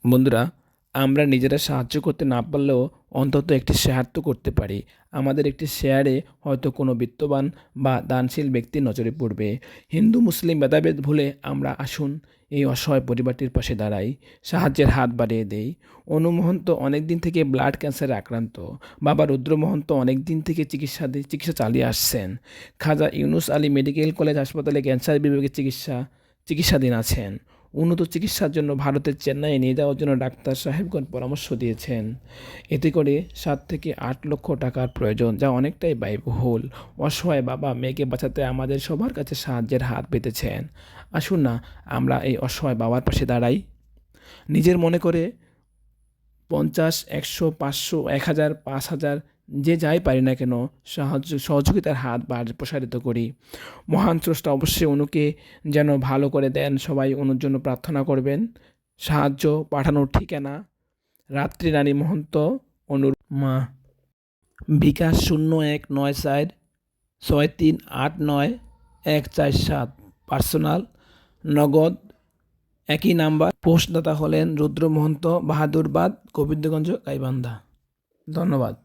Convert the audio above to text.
বন্ধুরা, আমরা নিজেরা সাহায্য করতে না পারলেও অন্তত একটি শেয়ার তো করতে পারি। আমাদের একটি শেয়ারে হয়তো কোনো বিত্তবান বা দানশীল ব্যক্তির নজরে পড়বে। হিন্দু মুসলিম ভেদাভেদ ভুলে আমরা আসুন এই অসহায় পরিবারটির পাশে দাঁড়াই, সাহায্যের হাত বাড়িয়ে দেই। অনু মহন্ত অনেক দিন থেকে ব্লাড ক্যান্সারে আক্রান্ত। বাবা রুদ্র মহন্ত অনেক দিন থেকে চিকিৎসা চালিয়ে আসছেন। খাজা ইউনুস আলী মেডিকেল কলেজ হাসপাতালে ক্যান্সার বিভাগে চিকিৎসাধীন আছেন। উন্নত চিকিৎসার জন্য ভারতের চেন্নাইয়ে নিয়ে যাওয়ার জন্য ডাক্তার সাহেবগণ পরামর্শ দিয়েছেন। এতে করে 7 থেকে 8 লক্ষ টাকার প্রয়োজন, যা অনেকটাই ব্যয়বহুল। অসহায় বাবা মেয়েকে বাঁচাতে আমাদের সবার কাছে সাহায্যের হাত পেতেছেন। আসুন না আমরা এই অসহায় বাবার পাশে দাঁড়াই। নিজের মনে করে 50, 100, 500, 1000, 5000 যে যাই পারি না কেন সহযোগিতার হাত প্রসারিত করি। মহান স্রষ্টা অবশ্যই অনুকে যেন ভালো করে দেন। সবাই অনুর জন্য প্রার্থনা করবেন। সাহায্য পাঠানোর ঠিকানা: রাত্রি রানী মহন্ত, অনুর মা। বিকাশ 019463891447। পার্সোনাল নগদ একই নাম্বার। পোস্টদাতা হলেন রুদ্র মহন্ত, বাহাদুরবাদ, গোবিন্দগঞ্জ, গাইবান্ধা। ধন্যবাদ।